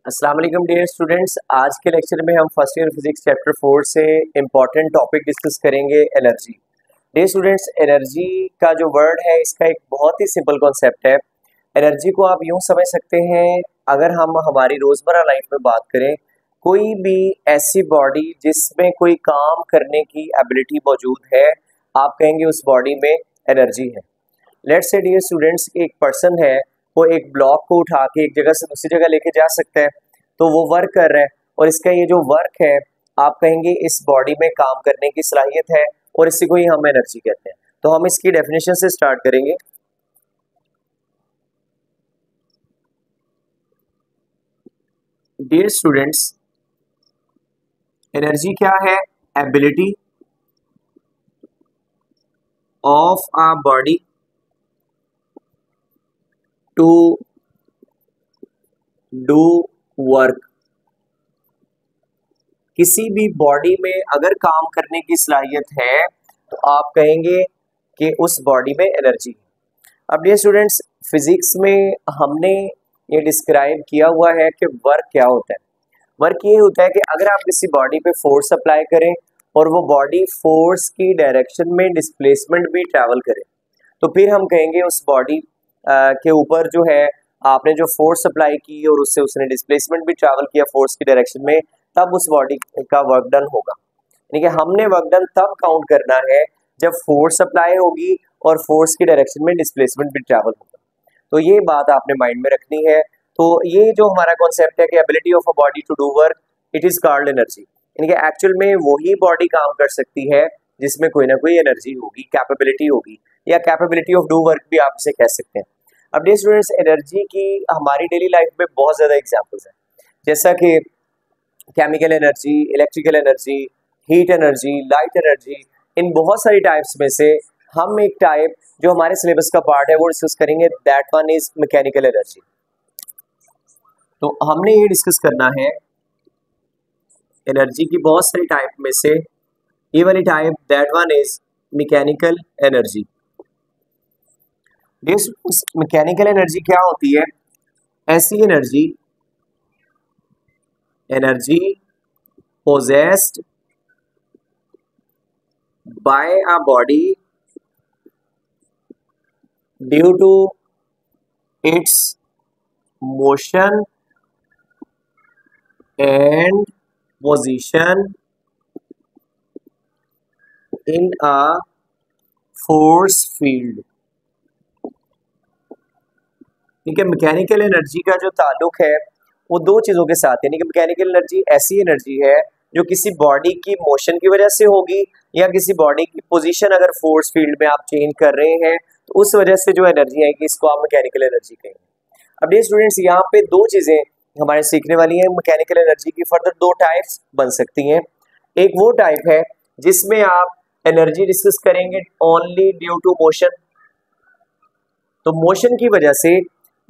अस्सलाम वालेकुम dear students. आज के लेक्चर में हम फर्स्ट ईयर फिजिक्स चैप्टर 4 से इम्पॉर्टेंट टॉपिक डिस्कस करेंगे, एनर्जी। डियर स्टूडेंट्स, एनर्जी का जो वर्ड है इसका एक बहुत ही सिंपल कॉन्सेप्ट है। एनर्जी को आप यूं समझ सकते हैं, अगर हम हमारी रोज़मर्रा लाइफ में बात करें, कोई भी ऐसी बॉडी जिसमें कोई काम करने की एबिलिटी मौजूद है, आप कहेंगे उस बॉडी में एनर्जी है। लेट्स से डियर स्टूडेंट्स, एक पर्सन है, वो एक ब्लॉक को उठा के एक जगह से दूसरी जगह लेके जा सकता है, तो वो वर्क कर रहा है और इसका ये जो वर्क है, आप कहेंगे इस बॉडी में काम करने की सलाहियत है और इसी को ही हम एनर्जी कहते हैं। तो हम इसकी डेफिनेशन से स्टार्ट करेंगे। डियर स्टूडेंट्स, एनर्जी क्या है? Ability of a body to do work. किसी भी बॉडी में अगर काम करने की सलाहियत है तो आप कहेंगे कि उस बॉडी में एनर्जी है। अब ये स्टूडेंट्स, फिजिक्स में हमने ये डिस्क्राइब किया हुआ है कि वर्क क्या होता है। वर्क ये होता है कि अगर आप किसी बॉडी पे फोर्स अप्लाई करें और वो बॉडी फोर्स की डायरेक्शन में डिस्प्लेसमेंट भी ट्रैवल करे, तो फिर हम कहेंगे उस बॉडी के ऊपर जो है आपने जो फोर्स अप्लाई की और उससे उसने डिस्प्लेसमेंट भी ट्रैवल किया फोर्स की डायरेक्शन में, तब उस बॉडी का वर्क डन होगा। यानी कि हमने वर्क डन तब काउंट करना है जब फोर्स अप्लाई होगी और फोर्स की डायरेक्शन में डिस्प्लेसमेंट भी ट्रैवल होगा। तो ये बात आपने माइंड में रखनी है। तो ये जो हमारा कॉन्सेप्ट है कि ability of a body to do work, it is called energy. यानी कि एक्चुअल में वही बॉडी काम कर सकती है जिसमें कोई ना कोई एनर्जी होगी, कैपेबिलिटी होगी, या कैपेबिलिटी ऑफ डू वर्क भी आप इसे कह सकते हैं। अब डियर स्टूडेंट्स, एनर्जी की हमारी डेली लाइफ में बहुत ज़्यादा एग्जाम्पल्स हैं, जैसा कि chemical energy, electrical energy, heat energy, light energy. इन बहुत सारी टाइप्स में से हम एक टाइप जो हमारे सिलेबस का पार्ट है वो डिस्कस करेंगे, that one is mechanical energy. तो हमने ये डिस्कस करना है एनर्जी की बहुत सारी टाइप में से ये वाली type, that one is mechanical energy. Mechanical energy क्या होती है? ऐसी energy possessed by a body due to its motion and position in a force field। ठीक है, मैकेनिकल एनर्जी का जो ताल्लुक है वो दो चीज़ों के साथ है। यानी कि मैकेनिकल एनर्जी ऐसी एनर्जी है जो किसी बॉडी की मोशन की वजह से होगी या किसी बॉडी की पोजीशन अगर फोर्स फील्ड में आप चेंज कर रहे हैं तो उस वजह से जो एनर्जी आएगी इसको आप मैकेनिकल एनर्जी कहेंगे। अब ये स्टूडेंट्स, यहाँ पे दो चीज़ें हमारे सीखने वाली हैं। मैकेनिकल एनर्जी की फर्दर दो टाइप्स बन सकती हैं। एक वो टाइप है जिसमें आप एनर्जी डिस्कस करेंगे ओनली ड्यू टू मोशन, तो मोशन की वजह से,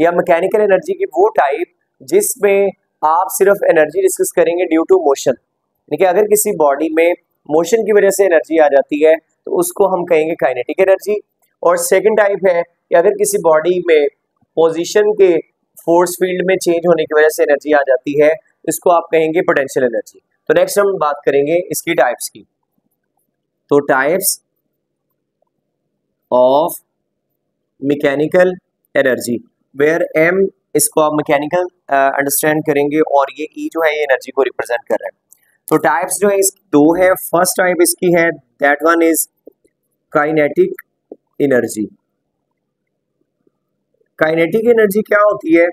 या मैकेनिकल एनर्जी की वो टाइप जिसमें आप सिर्फ एनर्जी डिस्कस करेंगे ड्यू टू मोशन। यानी कि अगर किसी बॉडी में मोशन की वजह से एनर्जी आ जाती है तो उसको हम कहेंगे काइनेटिक एनर्जी। और सेकंड टाइप है कि अगर किसी बॉडी में पोजीशन के फोर्स फील्ड में चेंज होने की वजह से एनर्जी आ जाती है, इसको आप कहेंगे पोटेंशियल एनर्जी। तो नेक्स्ट हम बात करेंगे इसकी टाइप्स की। तो types of mechanical energy, where am इसको आप मैकेनिकल अंडरस्टैंड करेंगे और ये ई जो है ये एनर्जी को रिप्रेजेंट कर रहा है। तो टाइप्स जो है इस दो है। फर्स्ट टाइप इसकी है, that one is kinetic energy. Kinetic energy क्या होती है?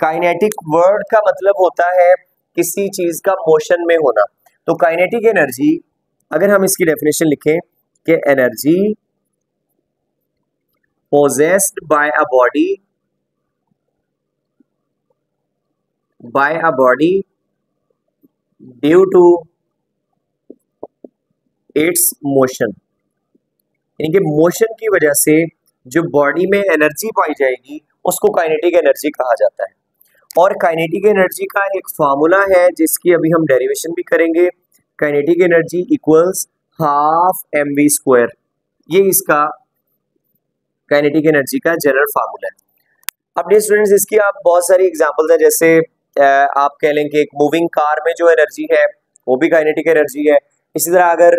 काइनेटिक वर्ड का मतलब होता है किसी चीज का मोशन में होना। तो काइनेटिक एनर्जी, अगर हम इसकी डेफिनेशन लिखें कि energy possessed by a body due to its motion। यानी कि मोशन की वजह से जो बॉडी में एनर्जी पाई जाएगी उसको काइनेटिक एनर्जी कहा जाता है। और काइनेटिक एनर्जी का एक फार्मूला है जिसकी अभी हम डेरिवेशन भी करेंगे। Kinetic energy equals half mv²। ये इसका काइनेटिक एनर्जी का जनरल फार्मूला है। अब डियर स्टूडेंट्स, इसकी आप बहुत सारी एग्जांपल्स हैं, जैसे आप कह लें कि एक मूविंग कार में जो एनर्जी है वो भी काइनेटिक एनर्जी है। इसी तरह अगर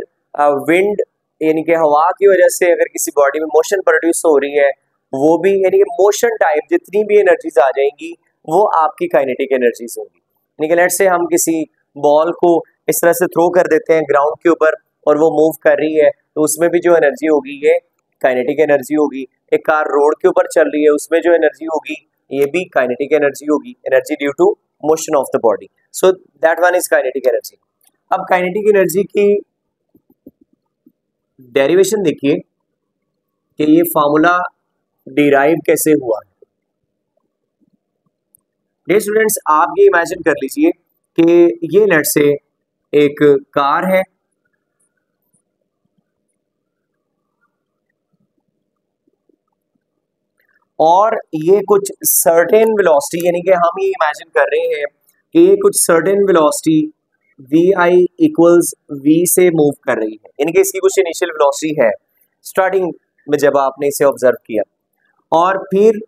विंड यानी कि हवा की वजह से अगर किसी बॉडी में मोशन प्रोड्यूस हो रही है, वो भी यानी कि मोशन टाइप जितनी भी एनर्जीज आ जाएंगी वो आपकी काइनेटिक एनर्जीज होंगी। यानी कि लेट्स से हम किसी बॉल को इस तरह से थ्रो कर देते हैं ग्राउंड के ऊपर और वो मूव कर रही है, तो उसमें भी जो एनर्जी होगी ये काइनेटिक एनर्जी होगी। एक कार रोड के ऊपर चल रही है, उसमें जो एनर्जी होगी ये भी काइनेटिक एनर्जी होगी, energy due to motion of the body. So that one is kinetic energy. अब काइनेटिक एनर्जी की डेरिवेशन देखिए कि ये फॉर्मूला डिराइव कैसे हुआ है। डियर स्टूडेंट्स, आप ये इमेजिन कर लीजिए कि ये लेट्स से एक कार है और ये कुछ सर्टेन वेलोसिटी, यानी कि हम ये इमेजिन कर रहे हैं कि ये कुछ certain velocity vi equals v से मूव कर रही है, यानी कि इसकी कुछ इनिशियल वेलोसिटी है स्टार्टिंग में जब आपने इसे ऑब्जर्व किया, और फिर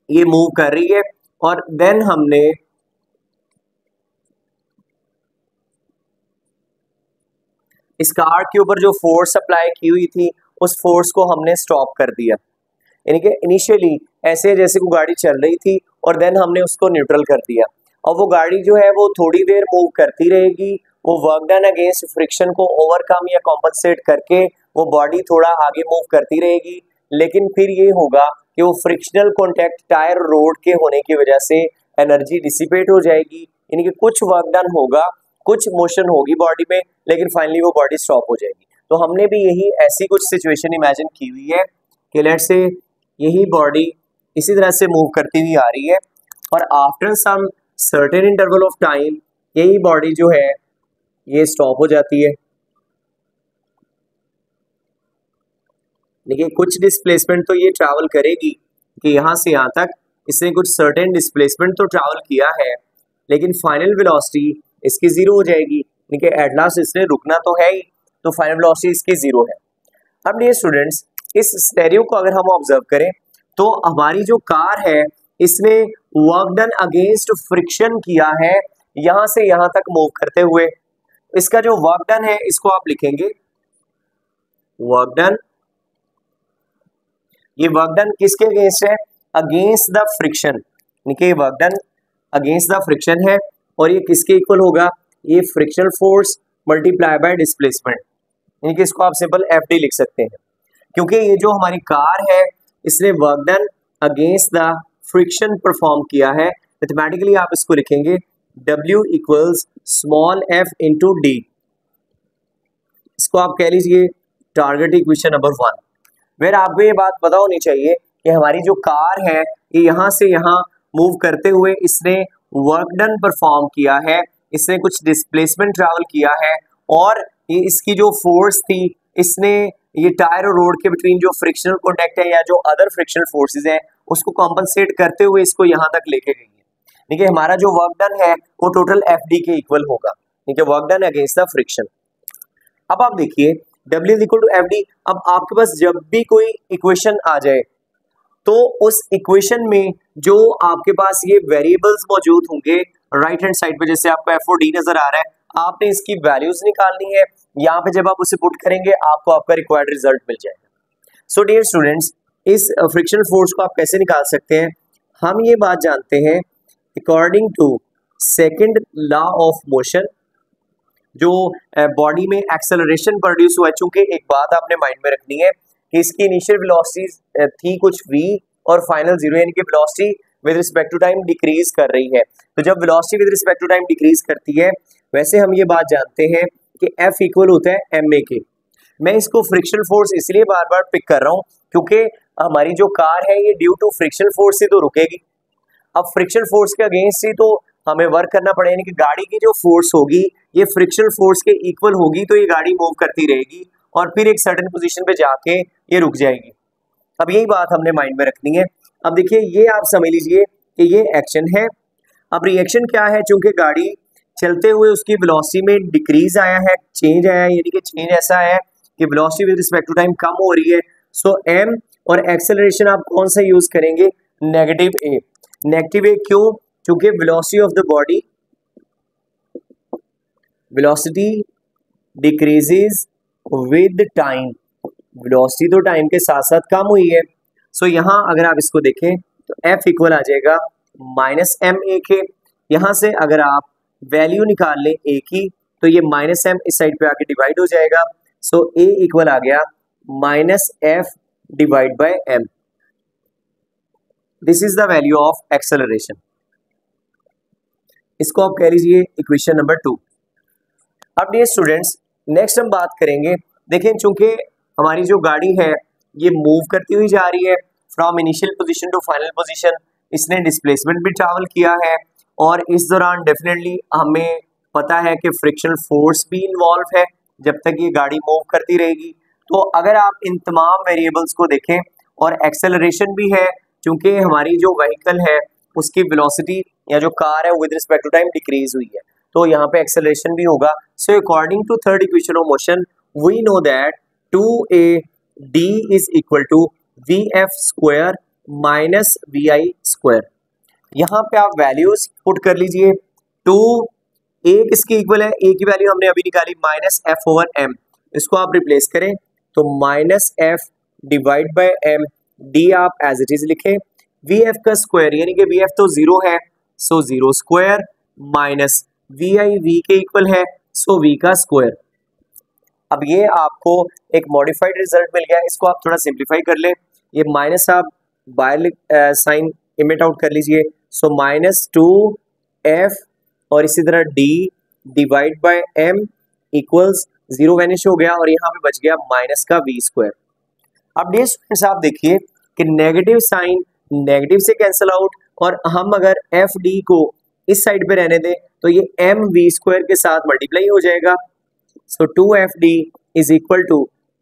ये मूव कर रही है और देन हमने इस कार के ऊपर जो फोर्स अप्लाई की हुई थी उस फोर्स को हमने स्टॉप कर दिया। यानी कि इनिशियली ऐसे जैसे वो गाड़ी चल रही थी और देन हमने उसको न्यूट्रल कर दिया, और वो गाड़ी जो है वो थोड़ी देर मूव करती रहेगी, वो वर्क डन अगेंस्ट फ्रिक्शन को ओवरकम या कॉम्पनसेट करके वो बॉडी थोड़ा आगे मूव करती रहेगी, लेकिन फिर ये होगा कि वो फ्रिक्शनल कॉन्टैक्ट टायर रोड के होने की वजह से एनर्जी डिसिपेट हो जाएगी, यानी कि कुछ वर्क डन होगा, कुछ मोशन होगी बॉडी में, लेकिन फाइनली वो बॉडी स्टॉप हो जाएगी। तो हमने भी यही ऐसी कुछ सिचुएशन इमेजिन की हुई है कि लेट्स से यही बॉडी इसी तरह से मूव करती हुई आ रही है और after some certain interval of time यही बॉडी जो है ये स्टॉप हो जाती है। देखिए कुछ डिस्प्लेसमेंट तो ये ट्रैवल करेगी कि यहाँ से यहाँ तक इसने कुछ सर्टेन डिस्प्लेसमेंट तो ट्रैवल किया है, लेकिन फाइनल वेलोसिटी इसकी जीरो हो जाएगी, यानी कि एट लास्ट इसने रुकना तो है ही, तो फाइनल वेलोसिटी इसकी जीरो है। अब ये स्टूडेंट्स इस सिनेरियो को अगर हम ऑब्जर्व करें तो हमारी जो कार है इसने वर्क डन अगेंस्ट फ्रिक्शन किया है यहां से यहां तक मूव करते हुए। इसका जो वर्क डन है इसको आप लिखेंगे वर्क डन। ये वर्क डन किसके अगेंस्ट है? अगेंस्ट द फ्रिक्शन, यानी work done against the friction है, और ये किसके इक्वल होगा? ये frictional force multiply by displacement, यानी कि इसको आप सिंपल FD लिख सकते हैं, क्योंकि ये जो हमारी कार है इसने work done against the friction perform किया है। मैथमेटिकली आप इसको लिखेंगे W equals small f into D. इसको आप कह लीजिए टारगेट इक्वेशन नंबर 1। फिर आपको ये बात पता होनी चाहिए कि हमारी जो कार है ये यहाँ से यहाँ मूव करते हुए इसने वर्क डन परफॉर्म किया है, इसने कुछ डिस्प्लेसमेंट ट्रैवल किया है, और ये इसकी जो फोर्स थी इसने ये टायर और रोड के बिटवीन जो फ्रिक्शनल कॉन्टैक्ट है या जो अदर फ्रिक्शनल फोर्सेस हैं उसको कॉम्पनसेट करते हुए इसको यहाँ तक लेके गई है। देखिए हमारा जो वर्क डन है वो टोटल FD के इक्वल होगा, ठीक है, work done against the friction. अब आप देखिए W is equal to FD। अब आपके पास जब भी कोई इक्वेशन आ जाए तो उस इक्वेशन में जो आपके पास ये वेरिएबल्स मौजूद होंगे राइट हैंड साइड पे, जैसे आपको F और D नजर आ रहा है, आपने इसकी वैल्यूज निकालनी है। यहाँ पे जब आप उसे पुट करेंगे आपको आपका रिक्वायर्ड रिजल्ट मिल जाएगा। सो डियर स्टूडेंट्स, इस फ्रिक्शनल फोर्स को आप कैसे निकाल सकते हैं? हम ये बात जानते हैं according to second law of motion, जो बॉडी में एक्सेलरेशन प्रोड्यूस हुआ है। चूंकि एक बात आपने माइंड में रखनी है कि इसकी इनिशियल वेलोसिटी थी कुछ v और फाइनल जीरो, यानी कि velocity with respect to time decrease कर रही है। तो जब velocity with respect to time decrease करती है, वैसे हम ये बात जानते हैं कि F इक्वल होता है ma के। मैं इसको फ्रिक्शनल फोर्स इसलिए बार बार पिक कर रहा हूँ क्योंकि हमारी जो कार है ये ड्यू टू फ्रिक्शनल फोर्स से तो रुकेगी। अब फ्रिक्शनल फोर्स के अगेंस्ट ही तो हमें वर्क करना पड़ेगा, यानी कि गाड़ी की जो फोर्स होगी ये फ्रिक्शनल फोर्स के इक्वल होगी, तो ये गाड़ी मूव करती रहेगी और फिर एक सर्टेन पोजीशन पे जाके ये रुक जाएगी। अब यही बात हमने माइंड में रखनी है। अब देखिए ये आप समझ लीजिए कि ये एक्शन है। अब रिएक्शन क्या है? चूंकि गाड़ी चलते हुए उसकी वेलोसिटी में डिक्रीज आया है, चेंज आया है, यानी कि चेंज ऐसा है कि velocity with respect to time कम हो रही है। सो m और एक्सेलरेशन आप कौन सा यूज करेंगे? Negative a। नेगेटिव a क्यों? चूंकि velocity of the body, velocity decreases with time, velocity तो टाइम के साथ साथ कम हुई है। सो यहाँ अगर आप इसको देखें तो F इक्वल आ जाएगा माइनस एम ए के। यहाँ से अगर आप वैल्यू निकाल लें ए की तो ये माइनस एम इस साइड पे आके डिवाइड हो जाएगा। सो ए इक्वल आ गया minus f divide by m. This is the value of acceleration. इसको आप कह लीजिए इक्वेशन नंबर 2। अब ये स्टूडेंट्स नेक्स्ट हम बात करेंगे, देखें चूंकि हमारी जो गाड़ी है ये मूव करती हुई जा रही है from initial position to final position, इसने डिस्प्लेसमेंट भी ट्रैवल किया है और इस दौरान डेफिनेटली हमें पता है कि फ्रिक्शनल फोर्स भी इन्वॉल्व है जब तक ये गाड़ी मूव करती रहेगी। तो अगर आप इन तमाम वेरिएबल्स को देखें और एक्सेलरेशन भी है, क्योंकि हमारी जो व्हीकल है उसकी वेलोसिटी या जो कार है with respect to time decrease हुई है, तो यहाँ पे एक्सेलरेशन भी होगा। So according to third equation of motion we know that 2AD is equal to VF square minus VI square. यहाँ पे आप वैल्यूज पुट कर लीजिए। 2A किसके इक्वल है, A की वैल्यू हमने अभी निकाली माइनस एफ ओवर एम, इसको आप रिप्लेस करें तो minus f divide by m, d आप एज इट इज लिखें। VF का स्क्वायर यानी कि VF तो 0 है, so 0 square minus VI V के इक्वल है, सो V का स्क्वायर। अब ये आपको एक मॉडिफाइड रिजल्ट मिल गया, इसको आप थोड़ा सिंप्लीफाई कर लें। ये माइनस आप बाहर साइन इमिट आउट कर लीजिए, सो माइनस 2F और इसी तरह D divide by M equals 0 vanish हो गया और यहाँ पे बच गया माइनस का V स्क्वायर। अब ये स्टूडेंट्स आप देखिए कि नेगेटिव साइन नेगेटिव से कैंसिल आउट, और हम अगर FD को इस साइड पे रहने दें तो ये MV स्क्वायर के साथ मल्टीप्लाई हो जाएगा। So 2FD is equal to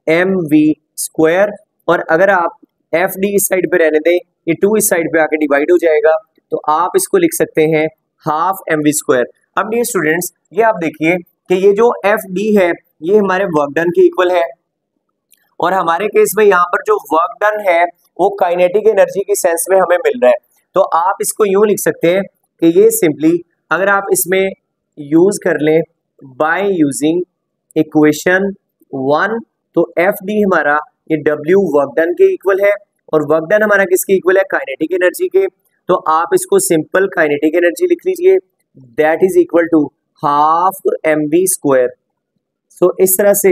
MV square, और अगर आप FD इस साइड पे रहने दें, ये 2 इस साइड पे आके डिवाइड हो जाएगा, तो आप इसको लिख सकते हैं हाफ MV स्क्वायर। अब ये स्टूडेंट्स ये आप देखिए कि ये जो FD है ये हमारे वर्क डन के इक्वल है, और हमारे केस में यहाँ पर जो वर्क डन है वो काइनेटिक एनर्जी की सेंस में हमें मिल रहा है। तो आप इसको यूं लिख सकते हैं कि ये सिंपली अगर आप इसमें यूज कर लें बाय यूजिंग इक्वेशन 1, तो FD हमारा ये W वर्क डन के इक्वल है, और वर्क डन हमारा किसके इक्वल है, काइनेटिक एनर्जी के। तो आप इसको सिंपल काइनेटिक एनर्जी लिख लीजिए, that is equal to half MV square. So इस तरह से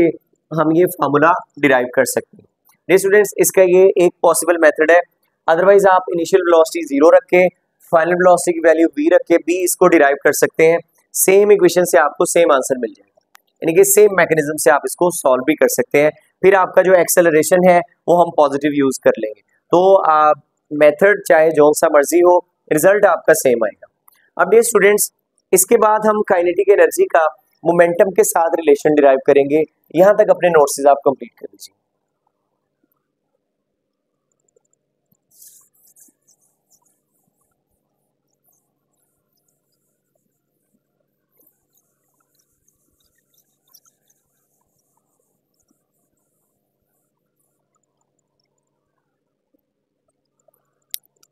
हम ये फार्मूला डिराइव कर सकते हैं। ये स्टूडेंट्स इसका ये एक पॉसिबल मेथड है, अदरवाइज आप इनिशियल वेलोसिटी 0 रखें, फाइनल वेलोसिटी की वैल्यू V रख के B इसको डिराइव कर सकते हैं। सेम इक्वेशन से आपको सेम आंसर मिल जाएगा, यानी कि सेम मैकेनिज्म से आप इसको सॉल्व भी कर सकते हैं। फिर आपका जो एक्सेलरेशन है वो हम पॉजिटिव यूज कर लेंगे, तो मेथड चाहे जो सा मर्जी हो, रिजल्ट आपका सेम आएगा। अब ये स्टूडेंट्स इसके बाद हम काइनेटिक एनर्जी का मोमेंटम के साथ रिलेशन डिराइव करेंगे। यहाँ तक अपने नोट्स आप कंप्लीट कर लीजिए।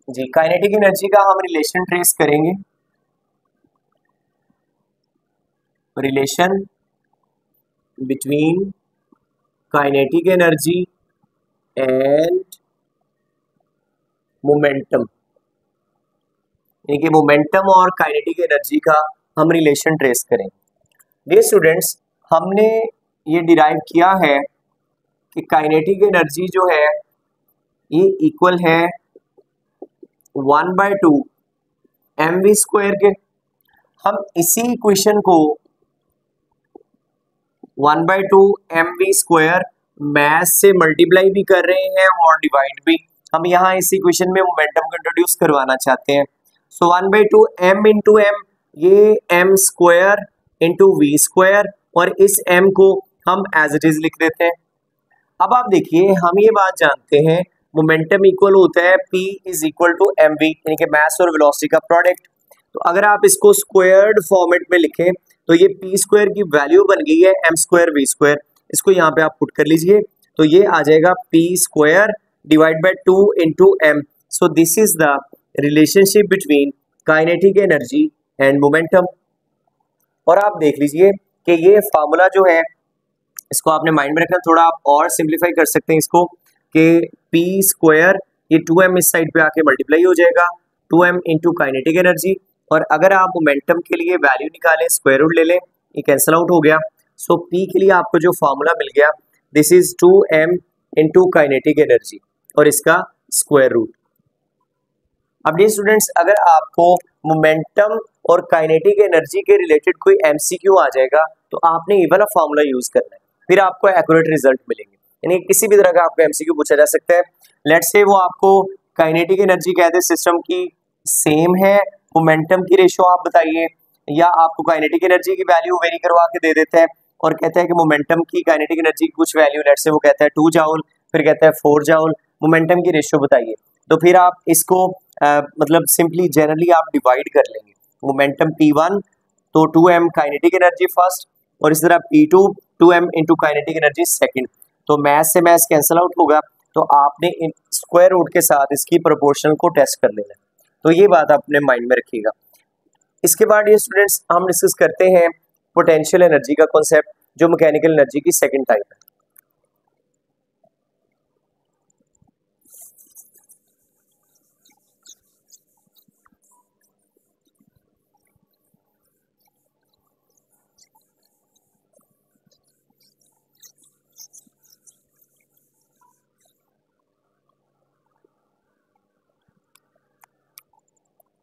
जी, काइनेटिक एनर्जी का हम रिलेशन ट्रेस करेंगे। Relation between kinetic energy and momentum, यानी कि मोमेंटम और काइनेटिक एनर्जी का हम रिलेशन ट्रेस करेंगे। ये स्टूडेंट्स हमने ये डिराइव किया है कि काइनेटिक एनर्जी जो है ये इक्वल है 1/2 MV स्क्वायर के। हम इसी इक्वेशन को 1/2 MV स्क्वायर मैथ से मल्टीप्लाई भी कर रहे हैं और डिवाइड भी। हम यहाँ इस इक्वेशन में मोमेंटम को इंट्रोड्यूस करवाना चाहते हैं। सो 1/2 M इंटू एम, ये M square into V square, और इस M को हम एज इट इज लिख देते हैं। अब आप देखिए हम ये बात जानते हैं मोमेंटम इक्वल होता है P is equal to MV, यानी कि मास और वेलोसिटी का प्रोडक्ट। तो अगर आप इसको स्क्वायर्ड फॉर्मेट में लिखें तो ये P स्क्वायर की वैल्यू बन गई है M स्क्वायर V स्क्वायर। इसको यहाँ पे आप पुट कर लीजिए तो ये आ जाएगा P square divide by 2 into M। So this is the relationship between kinetic energy and momentum. और आप देख लीजिए कि ये फार्मूला जो है इसको आपने माइंड में रखना, थोड़ा आप और सिंप्लीफाई कर सकते हैं इसको कि पी स्क्वायर, ये 2m इस साइड पे आके मल्टीप्लाई हो जाएगा 2m इंटू काइनेटिक एनर्जी, और अगर आप मोमेंटम के लिए वैल्यू निकालें स्क्वायर रूट ले लें, ये कैंसिल आउट हो गया। सो P के लिए आपको जो फार्मूला मिल गया this is 2m into kinetic energy और इसका स्क्वायर रूट। अब ये स्टूडेंट्स अगर आपको मोमेंटम और काइनेटिक एनर्जी के रिलेटेड कोई MCQ आ जाएगा तो आपने ये वाला फार्मूला यूज करना है, फिर आपको एक्यूरेट रिजल्ट मिलेंगे। यानी किसी भी तरह का आपको MCQ पूछा जा सकता है, लेट्स से वो आपको काइनेटिक एनर्जी कहते हैं सिस्टम की सेम है, मोमेंटम की रेशियो आप बताइए, या आपको काइनेटिक एनर्जी की वैल्यू वेरी करवा के दे देता है और कहता है कि मोमेंटम की काइनेटिक एनर्जी की कुछ वैल्यू, लेट्स से वो कहता है 2 जाउल, फिर कहता है 4 जाउल, मोमेंटम की रेशियो बताइए। तो फिर आप इसको मतलब सिंपली जनरली आप डिवाइड कर लेंगे, मोमेंटम P1 तो 2m काइनेटिक एनर्जी फर्स्ट, और इस तरह P2 2m into kinetic energy second. तो मैथ से मैथ कैंसिल आउट होगा, तो आपने स्क्वायर रूट के साथ इसकी प्रोपोर्शन को टेस्ट कर लेना है। तो ये बात आपने माइंड में रखिएगा। इसके बाद ये स्टूडेंट्स हम डिस्कस करते हैं पोटेंशियल एनर्जी का कॉन्सेप्ट, जो मैकेनिकल एनर्जी की सेकंड टाइप है।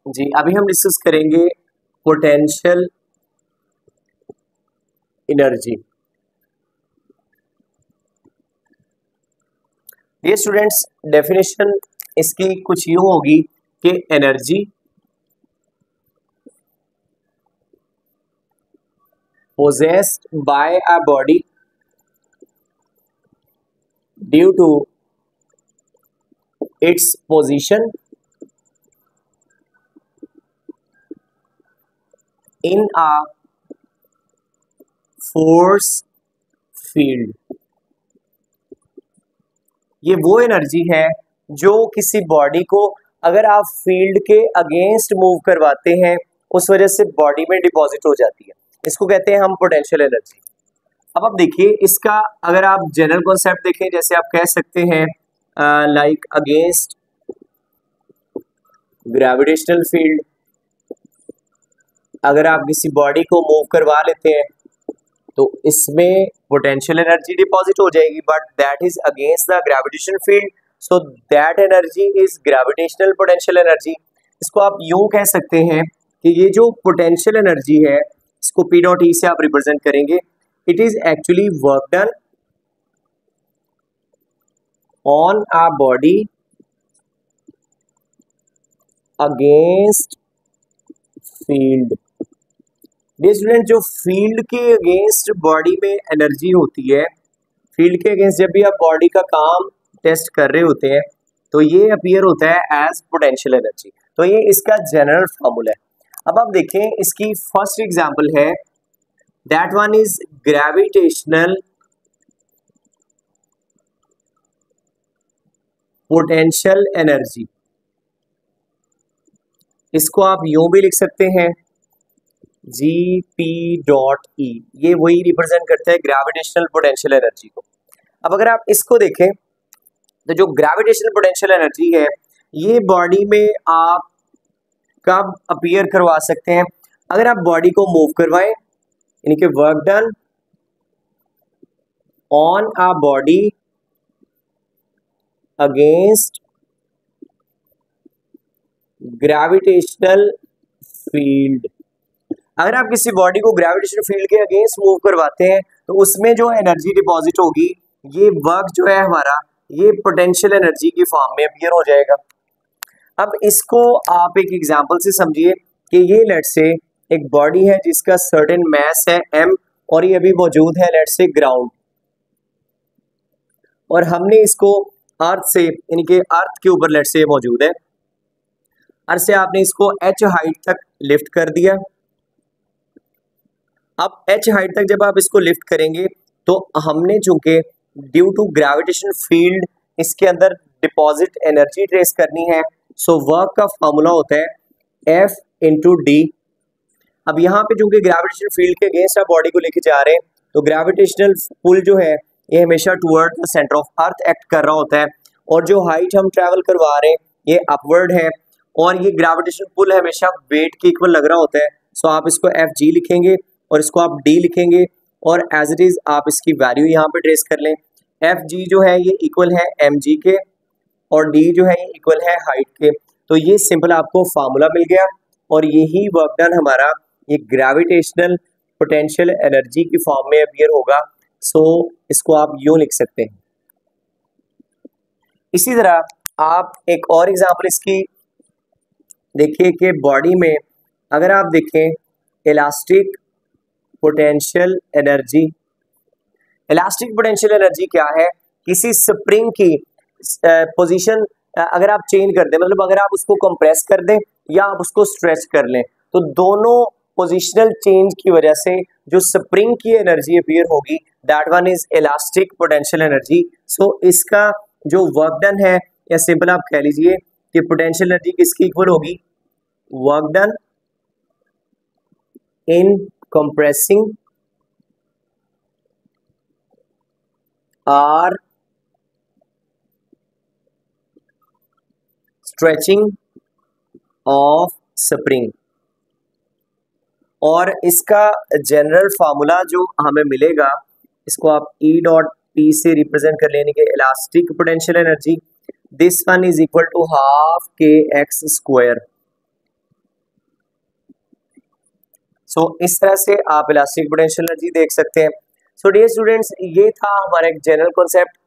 जी अभी हम डिस्कस करेंगे पोटेंशियल एनर्जी। ये स्टूडेंट्स डेफिनेशन इसकी कुछ यूं होगी कि energy possessed by a body due to its position in a force field। ये वो एनर्जी है जो किसी बॉडी को अगर आप फील्ड के अगेंस्ट मूव करवाते हैं उस वजह से बॉडी में डिपॉजिट हो जाती है, इसको कहते हैं हम पोटेंशियल एनर्जी। अब आप देखिए इसका अगर आप जनरल कॉन्सेप्ट देखें, जैसे आप कह सकते हैं लाइक अगेंस्ट ग्रेविटेशनल फील्ड, अगर आप किसी बॉडी को मूव करवा लेते हैं तो इसमें पोटेंशियल एनर्जी डिपॉजिट हो जाएगी, but that is against the gravitation field, so that energy is gravitational potential energy. इसको आप यूं कह सकते हैं कि ये जो पोटेंशियल एनर्जी है इसको P डॉट E से आप रिप्रेजेंट करेंगे, it is actually work done on a body against field. ये स्टूडेंट जो फील्ड के अगेंस्ट बॉडी में एनर्जी होती है, फील्ड के अगेंस्ट जब भी आप बॉडी का काम टेस्ट कर रहे होते हैं तो ये अपीयर होता है एज पोटेंशियल एनर्जी। तो ये इसका जनरल फॉर्मूला है। अब आप देखें इसकी फर्स्ट एग्जांपल है, that one is gravitational potential energy. इसको आप यूं भी लिख सकते हैं P डॉट E, ये वही रिप्रेजेंट करता है ग्रेविटेशनल पोटेंशियल एनर्जी को। अब अगर आप इसको देखें तो जो ग्रेविटेशनल पोटेंशियल एनर्जी है ये बॉडी में आप कब अपीयर करवा सकते हैं, अगर आप बॉडी को मूव करवाएं, यानी कि work done on a body against gravitational field. अगर आप किसी बॉडी को ग्रेविटेशनल फील्ड के अगेंस्ट मूव करवाते हैं तो उसमें जो एनर्जी डिपॉजिट होगी, ये वर्क जो है हमारा, ये पोटेंशियल एनर्जी की फॉर्म में अपीयर हो जाएगा। अब इसको आप एक एग्जांपल से समझिए कि ये लेट्स से एक बॉडी है जिसका सर्टेन मास है m, और ये अभी मौजूद है लेट्स से ग्राउंड, और हमने इसको अर्थ से, यानी कि अर्थ के ऊपर लेट्स से मौजूद है, अर्थ से आपने इसको h हाइट तक लिफ्ट कर दिया। अब h हाइट तक जब आप इसको लिफ्ट करेंगे तो हमने चूंकि ड्यू टू ग्रेविटेशन फील्ड इसके अंदर डिपॉजिट एनर्जी ट्रेस करनी है, सो वर्क का फॉर्मूला होता है F इंटू डी। अब यहाँ पे जो कि ग्रेविटेशनल फील्ड के अगेंस्ट आप बॉडी को लेके जा रहे हैं, तो ग्रेविटेशनल पुल जो है ये हमेशा toward the centre of earth act कर रहा होता है, और जो हाइट हम ट्रैवल करवा रहे हैं ये अपवर्ड है, और ये ग्रेविटेशनल पुल हमेशा वेट के इक्वल लग रहा होता है। सो आप इसको एफ जी लिखेंगे और इसको आप डी लिखेंगे, और एज इट इज आप इसकी वैल्यू यहाँ पे ट्रेस कर लें। एफ जी जो है ये इक्वल है एम जी के, और डी जो है ये इक्वल है हाइट के। तो ये सिंपल आपको फार्मूला मिल गया, और यही वर्क डन हमारा ये ग्रेविटेशनल पोटेंशियल एनर्जी की फॉर्म में अपीयर होगा। सो इसको आप यूं लिख सकते हैं। इसी तरह आप एक और एग्जांपल इसकी देखिए कि बॉडी में अगर आप देखें elastic potential energy, elastic potential energy क्या है? किसी स्प्रिंग की पोजीशन अगर आप चेंज कर दें, मतलब अगर आप उसको कंप्रेस कर दें या आप उसको स्ट्रेच कर लें, तो दोनों पोजीशनल चेंज की वजह से जो स्प्रिंग की एनर्जी अपीयर होगी that one is elastic potential energy. So इसका जो वर्क डन है, या सिंपल आप कह लीजिए कि पोटेंशियल एनर्जी किसकी इक्वल होगी? Work done in compressing or stretching of spring. और इसका जनरल फार्मूला जो हमें मिलेगा, इसको आप E डॉट P से रिप्रेजेंट कर लेने के elastic potential energy, this one is equal to half k x square. So इस तरह से आप इलास्टिक पोटेंशियल एनर्जी देख सकते हैं। सो डियर स्टूडेंट्स, ये था हमारा एक जनरल कॉन्सेप्ट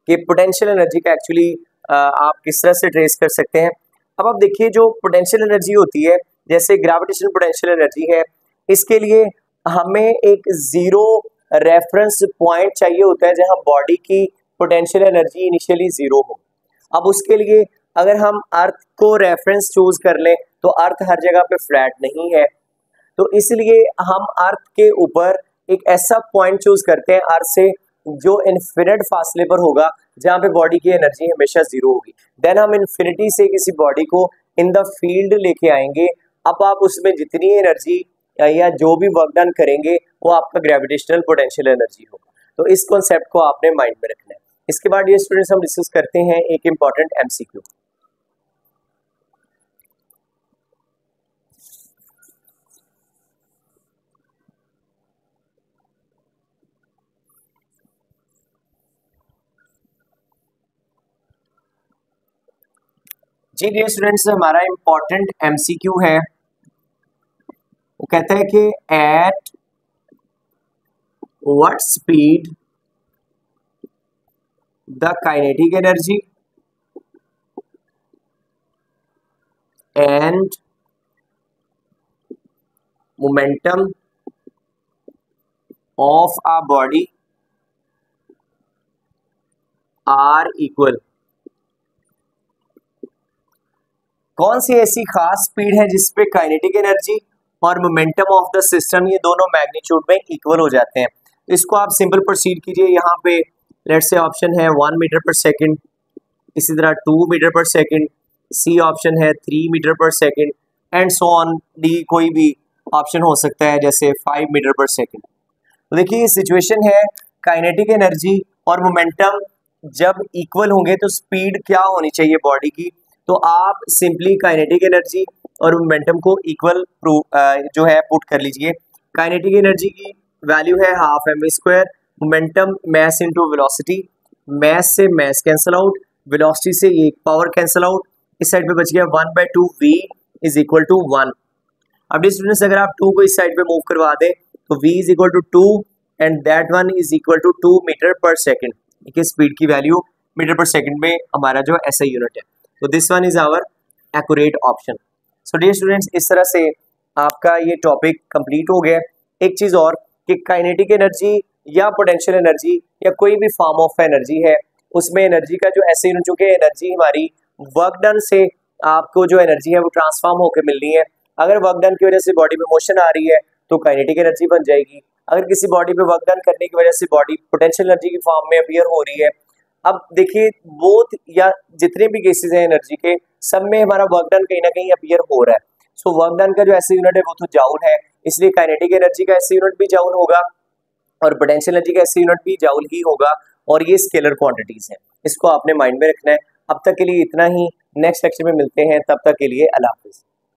कि पोटेंशियल एनर्जी का एक्चुअली आप किस तरह से ट्रेस कर सकते हैं। अब आप देखिए जो पोटेंशियल एनर्जी होती है, जैसे ग्रेविटेशनल पोटेंशियल एनर्जी है, इसके लिए हमें एक जीरो रेफरेंस पॉइंट चाहिए होता है जहां बॉडी की पोटेंशियल एनर्जी इनिशियली जीरो हो। अब उसके लिए अगर हम अर्थ को रेफरेंस चूज कर लें, तो अर्थ हर जगह पे फ्लैट नहीं है, तो इसलिए हम अर्थ के ऊपर एक ऐसा पॉइंट चूज करते हैं अर्थ से जो इन्फिनिट फासले पर होगा, जहां पे बॉडी की एनर्जी हमेशा जीरो होगी। देन हम इन्फिनिटी से किसी बॉडी को इन द फील्ड लेके आएंगे। अब आप उसमें जितनी एनर्जी या जो भी वर्क डन करेंगे वो आपका ग्रेविटेशनल पोटेंशियल एनर्जी होगा। तो इस कॉन्सेप्ट को आपने माइंड में रखना है। इसके बाद ये स्टूडेंट्स हम डिस्कस करते हैं एक इंपॉर्टेंट एमसीक्यू। जी डियर स्टूडेंट्स, हमारा इंपॉर्टेंट एमसीक्यू है, वो कहता है कि at what speed the kinetic energy and momentum of a body are equal. कौन सी ऐसी खास स्पीड है जिसपे काइनेटिक एनर्जी और मोमेंटम ऑफ द सिस्टम ये दोनों मैग्नीट्यूड में इक्वल हो जाते हैं? तो इसको आप सिंपल प्रोसीड कीजिए। यहाँ पे लेट्स से ऑप्शन है 1 मीटर पर सेकंड, इसी तरह 2 मीटर पर सेकंड, सी ऑप्शन है 3 मीटर पर second, and so on. D कोई भी ऑप्शन हो सकता है जैसे 5 मीटर पर सेकंड। तो देखिए ये सिचुएशन है, काइनेटिक एनर्जी और मोमेंटम जब इक्वल होंगे तो स्पीड क्या होनी चाहिए बॉडी की? तो आप सिंपली काइनेटिक एनर्जी और मोमेंटम को इक्वल जो है पुट कर लीजिए। काइनेटिक एनर्जी की वैल्यू है half m square, momentum mass into velocity, mass से मैस कैंसिल आउट, वेलोसिटी से एक पावर कैंसिल आउट, इस साइड पे बच गया 1/2 v इज इक्वल टू 1। अब स्टूडेंट्स अगर आप 2 को इस साइड पे मूव करवा दें तो v is equal to 2 and that one is equal to 2 metre पर सेकेंड। देखिए स्पीड की वैल्यू मीटर पर सेकेंड में हमारा जो ऐसा यूनिट है, तो this one is our accurate option. So dear students, इस तरह से आपका ये टॉपिक कंप्लीट हो गया। एक चीज़ और कि काइनेटिक एनर्जी या पोटेंशियल एनर्जी या कोई भी फॉर्म ऑफ एनर्जी है, उसमें एनर्जी का जो ऐसे यूनिट, चूंकि एनर्जी हमारी वर्क डन से आपको जो एनर्जी है वो ट्रांसफॉर्म होकर मिलनी है। अगर वर्क डन की वजह से बॉडी में मोशन आ रही है तो काइनेटिक एनर्जी बन जाएगी। अगर किसी बॉडी पे वर्क डन करने की वजह से बॉडी पोटेंशियल एनर्जी की फॉर्म में अपीयर हो रही है। अब देखिए बोथ या जितने भी केसेस हैं एनर्जी के, सब में हमारा वर्क डन कहीं ना कहीं अपीयर हो रहा है। सो वर्क डन का जो ऐसे यूनिट है वो तो जाउल है, इसलिए काइनेटिक एनर्जी का ऐसे यूनिट भी जाउल होगा और पोटेंशियल एनर्जी का ऐसे यूनिट भी जाउल ही होगा, और ये स्केलर क्वांटिटीज हैं, इसको आपने माइंड में रखना है। अब तक के लिए इतना ही, नेक्स्ट लेक्चर में मिलते हैं, तब तक के लिए अल्लाह हाफिज़।